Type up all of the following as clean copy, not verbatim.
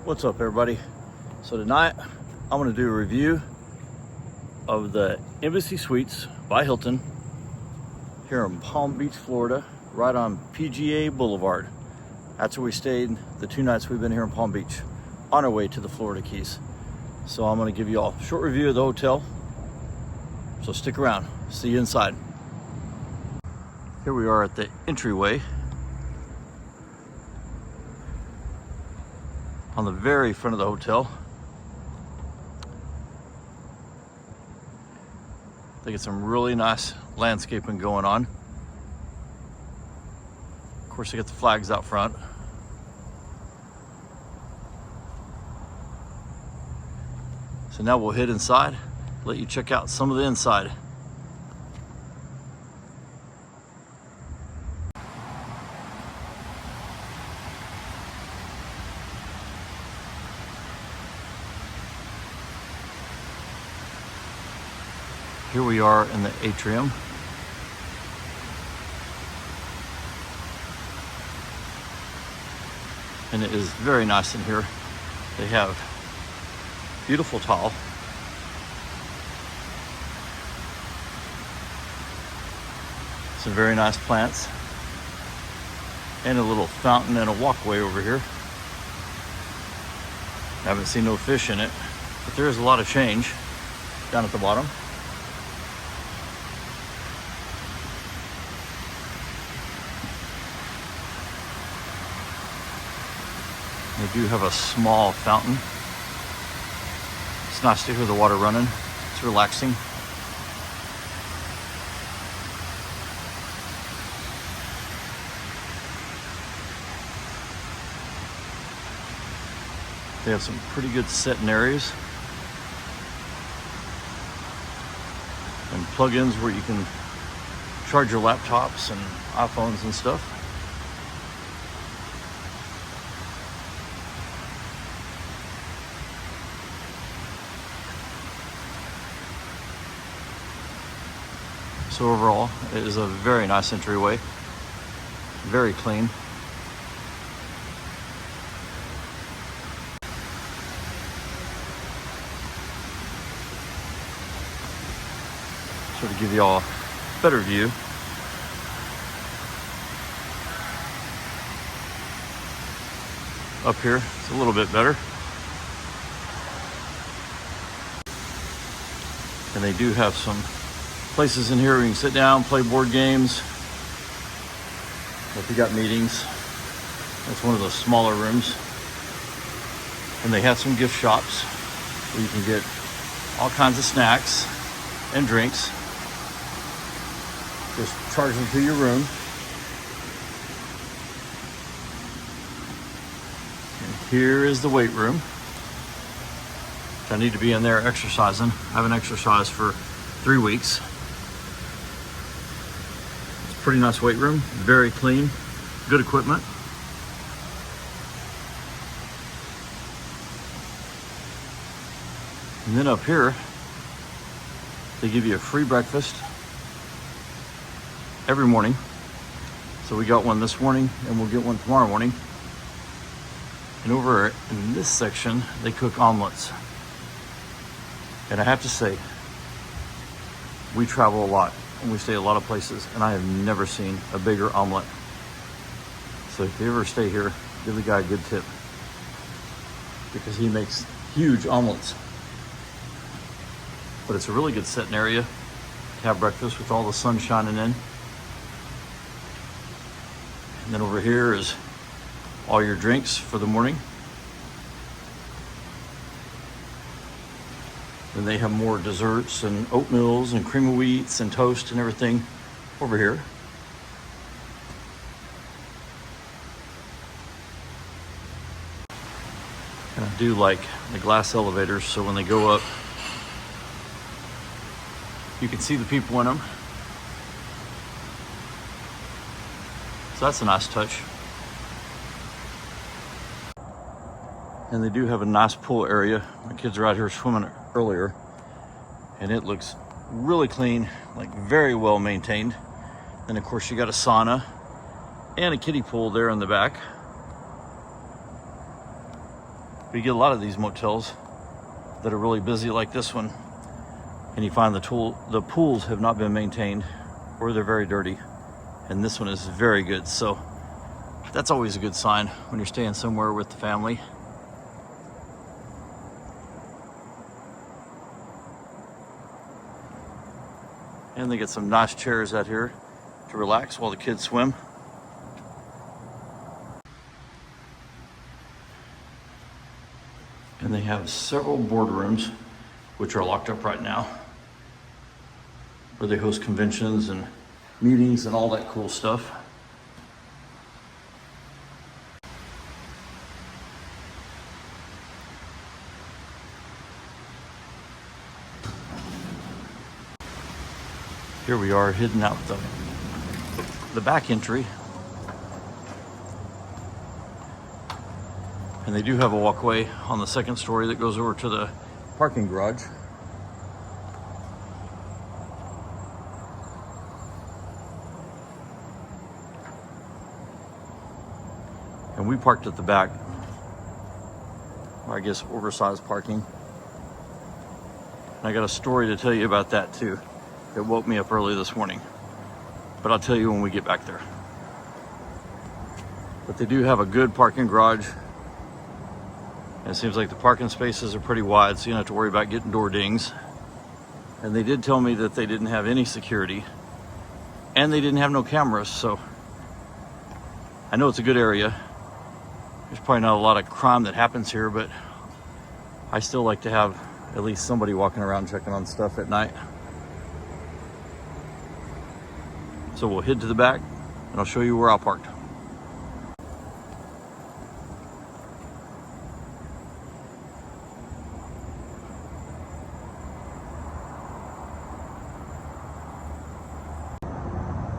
What's up, everybody? So tonight I'm going to do a review of the Embassy Suites by Hilton here in Palm Beach, Florida, right on PGA Boulevard. That's where we stayed the 2 nights we've been here in Palm Beach on our way to the Florida Keys. So I'm going to give you all a short review of the hotel, so stick around. See you inside. Here we are at the entryway. On the very front of the hotel. They get some really nice landscaping going on. Of course, they got the flags out front. So now we'll head inside, let you check out some of the inside. Here we are in the atrium. And it is very nice in here. They have beautiful tile. Some very nice plants. And a little fountain and a walkway over here. I haven't seen no fish in it, but there is a lot of change down at the bottom. They do have a small fountain. It's nice to hear the water running. It's relaxing. They have some pretty good setting areas. And plug-ins where you can charge your laptops and iPhones and stuff. So overall, it is a very nice entryway, very clean. So to give you all a better view, up here, it's a little bit better. And they do have some places in here where you can sit down, play board games. If you got meetings, that's one of the smaller rooms. And they have some gift shops where you can get all kinds of snacks and drinks. Just charge them to your room. And here is the weight room. I need to be in there exercising. I haven't exercised for 3 weeks. Pretty nice weight room, very clean, good equipment. And then up here, they give you a free breakfast every morning. So we got one this morning and we'll get one tomorrow morning. And over in this section, they cook omelets. And I have to say, we travel a lot. And we stay a lot of places, and I have never seen a bigger omelet. So if you ever stay here, give the guy a good tip, because he makes huge omelets. But it's a really good setting area to have breakfast with all the sun shining in. And then over here is all your drinks for the morning. Then they have more desserts and oatmeals and cream of wheats and toast and everything over here. And I do like the glass elevators, so when they go up, you can see the people in them. So that's a nice touch. And they do have a nice pool area. My kids are out here swimming earlier, and it looks really clean, like very well maintained. And of course you got a sauna and a kiddie pool there in the back. But you get a lot of these motels that are really busy like this one, and you find the pools have not been maintained, or they're very dirty, and this one is very good. So that's always a good sign when you're staying somewhere with the family. And they get some nice chairs out here to relax while the kids swim. And they have several boardrooms, which are locked up right now, where they host conventions and meetings and all that cool stuff. Here we are hidden out the back entry. And they do have a walkway on the second story that goes over to the parking garage. And we parked at the back, or I guess oversized parking. And I got a story to tell you about that too. It woke me up early this morning, but I'll tell you when we get back there. But they do have a good parking garage. And it seems like the parking spaces are pretty wide, so you don't have to worry about getting door dings. And they did tell me that they didn't have any security, and they didn't have no cameras, so I know it's a good area. There's probably not a lot of crime that happens here, but I still like to have at least somebody walking around checking on stuff at night. So we'll head to the back, and I'll show you where I parked.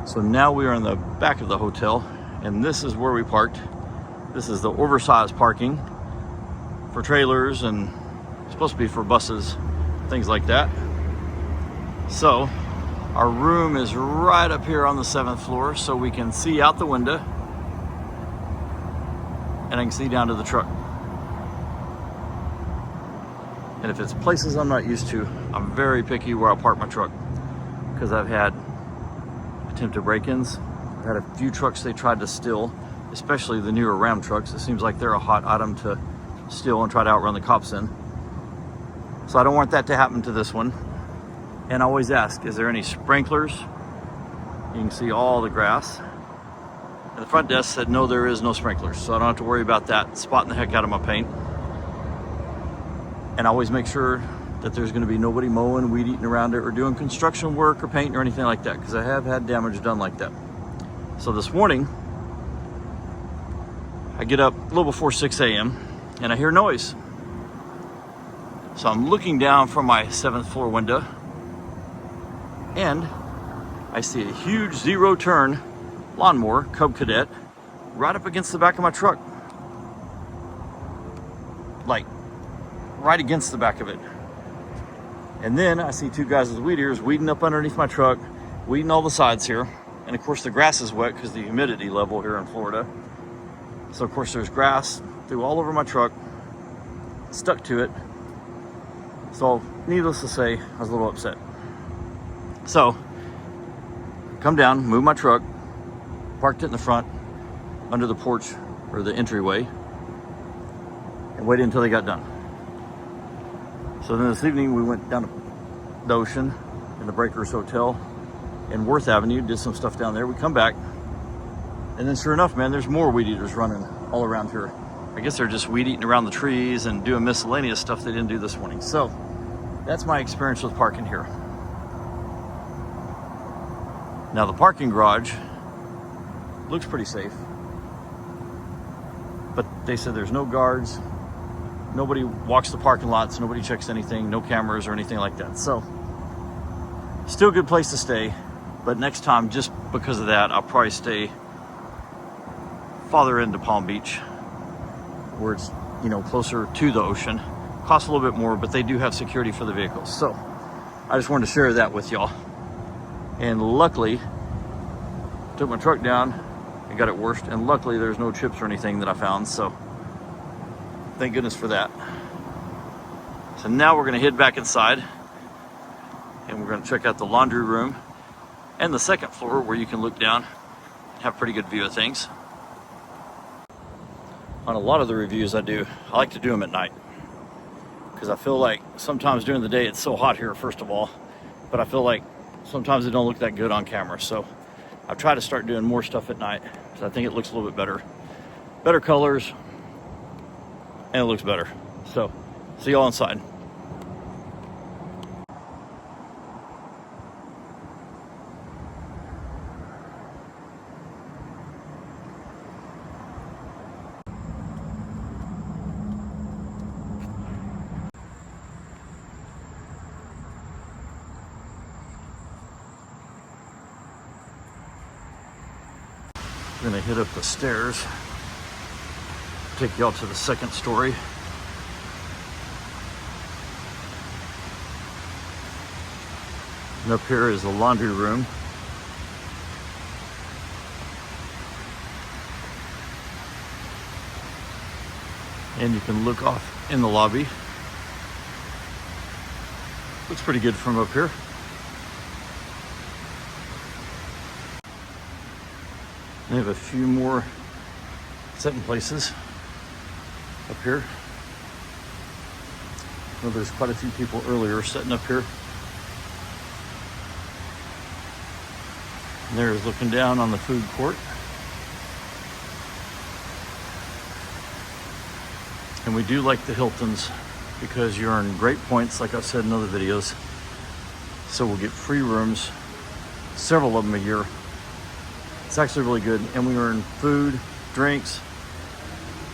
So now we are in the back of the hotel, and this is where we parked. This is the oversized parking for trailers, and it's supposed to be for buses, things like that. So our room is right up here on the 7th floor, so we can see out the window, and I can see down to the truck. And if it's places I'm not used to, I'm very picky where I park my truck, because I've had attempted break-ins. I've had a few trucks they tried to steal, especially the newer Ram trucks. It seems like they're a hot item to steal and try to outrun the cops in. So I don't want that to happen to this one. And I always ask, is there any sprinklers? You can see all the grass. And the front desk said, no, there is no sprinklers. So I don't have to worry about that spotting the heck out of my paint. And I always make sure that there's going to be nobody mowing, weed eating around it, or doing construction work or painting or anything like that, because I have had damage done like that. So this morning, I get up a little before 6 a.m. and I hear noise. So I'm looking down from my 7th floor window, and I see a huge zero-turn lawnmower, Cub Cadet, right up against the back of my truck. Like, right against the back of it. And then I see two guys with weed ears weeding up underneath my truck, weeding all the sides here. And of course the grass is wet because the humidity level here in Florida. So of course there's grass through all over my truck, stuck to it. So needless to say, I was a little upset. So come down, move my truck, parked it in the front under the porch or the entryway, and waited until they got done. So then this evening we went down to the ocean in the Breakers Hotel in Worth Avenue, did some stuff down there. We come back, and then sure enough, man, there's more weed eaters running all around here. I guess they're just weed eating around the trees and doing miscellaneous stuff they didn't do this morning. So that's my experience with parking here. Now the parking garage looks pretty safe, but they said there's no guards. Nobody walks the parking lots, nobody checks anything, no cameras or anything like that. So, still a good place to stay, but next time, just because of that, I'll probably stay farther into Palm Beach, where it's, closer to the ocean. Costs a little bit more, but they do have security for the vehicles. So, I just wanted to share that with y'all. And luckily, took my truck down and got it washed, and luckily there's no chips or anything that I found, so Thank goodness for that. So now we're gonna head back inside and we're gonna check out the laundry room and the second floor where you can look down and have a pretty good view of things. On a lot of the reviews I do, I like to do them at night because I feel like sometimes during the day it's so hot here, first of all, but I feel like sometimes they don't look that good on camera. So I've tried to start doing more stuff at night because I think it looks a little bit better colors, and it looks better. So see y'all inside. We're gonna hit up the stairs, take y'all to the second story. And up here is the laundry room. And you can look off in the lobby. Looks pretty good from up here. They have a few more setting places up here. Well, there's quite a few people earlier sitting up here. And there's looking down on the food court. And we do like the Hiltons because you earn great points, like I've said in other videos. So we'll get free rooms, several of them a year. It's actually really good, and we earn food, drinks.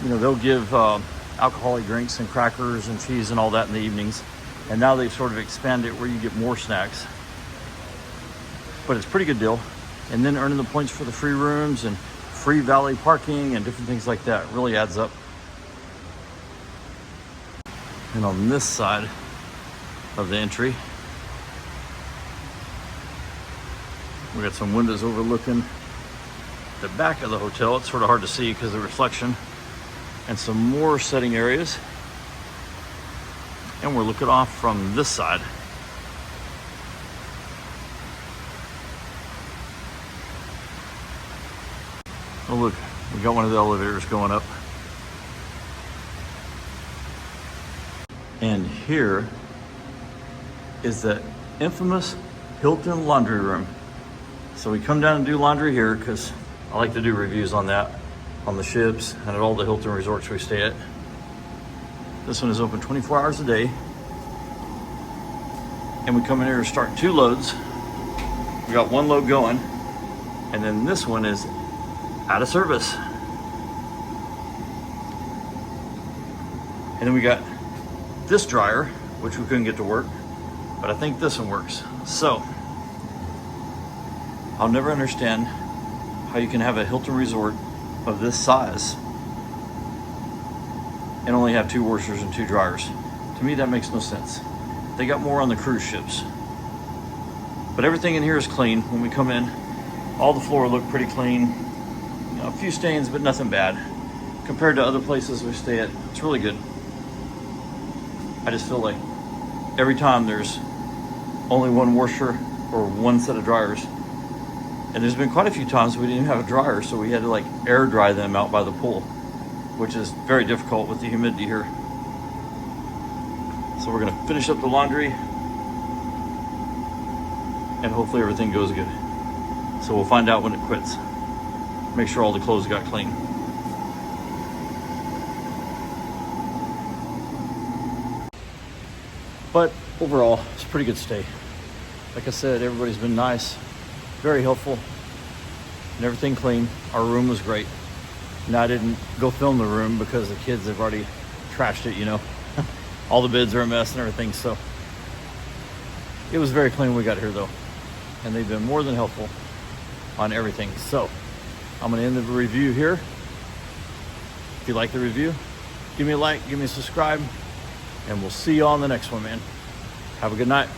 You know, they'll give alcoholic drinks and crackers and cheese and all that in the evenings. And now they've sort of expanded it where you get more snacks. But it's a pretty good deal. And then earning the points for the free rooms and free valet parking and different things like that really adds up. And on this side of the entry, we got some windows overlooking the back of the hotel. It's sort of hard to see because of the reflection, and some more setting areas. And we're looking off from this side. Oh look, we got one of the elevators going up. And here is the infamous Hilton laundry room. So we come down and do laundry here because I like to do reviews on that, on the ships and at all the Hilton resorts we stay at. This one is open 24 hours a day. And we come in here to start 2 loads. We got 1 load going, and then this one is out of service. And then we got this dryer, which we couldn't get to work, but I think this one works. So I'll never understand how you can have a Hilton resort of this size and only have 2 washers and 2 dryers. To me, that makes no sense. They got more on the cruise ships. But everything in here is clean. When we come in, all the floor look pretty clean. You know, a few stains, but nothing bad. Compared to other places we stay at, it's really good. I just feel like every time there's only 1 washer or 1 set of dryers. And there's been quite a few times we didn't even have a dryer, so we had to like air dry them out by the pool, which is very difficult with the humidity here. So we're gonna finish up the laundry and hopefully everything goes good. So we'll find out when it quits. Make sure all the clothes got clean. But overall, it's a pretty good stay. Like I said, everybody's been nice, very helpful, and everything clean. Our room was great. Now I didn't go film the room because the kids have already trashed it, you know. All the beds are a mess and everything, so. It was very clean when we got here though. And they've been more than helpful on everything. So, I'm gonna end the review here. If you like the review, give me a like, give me a subscribe, and we'll see you on the next one, man. Have a good night.